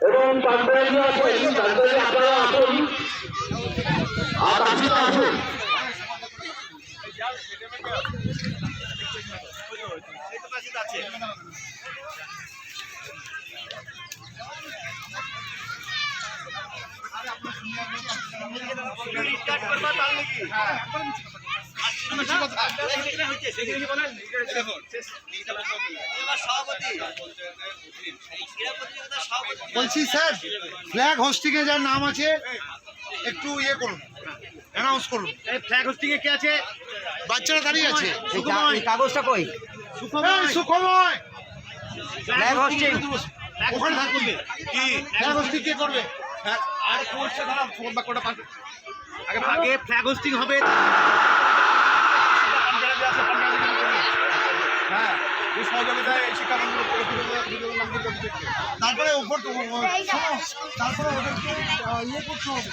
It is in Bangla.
এবং আপনারা আসুন আর আসুন। বলছি স্যার, ফ্ল্যাগ হোস্টিং এ যার নাম আছে একটু ইয়ে করুন, অ্যানাউন্স করুন। ফ্ল্যাগ হোস্টিং এ কে আছে? বাচ্চারা দাঁড়িয়ে আছে। কাগজটা কই? সুখময় ফ্ল্যাগ হোস্টিং ওখানে থাকুন। কি ফ্ল্যাগ হোস্টিং কে করবে? আগে ফ্ল্যাগ হোস্টিং হবে। তারপরে উপর তারপরে ওদেরকে ইয়ে করতে হবে।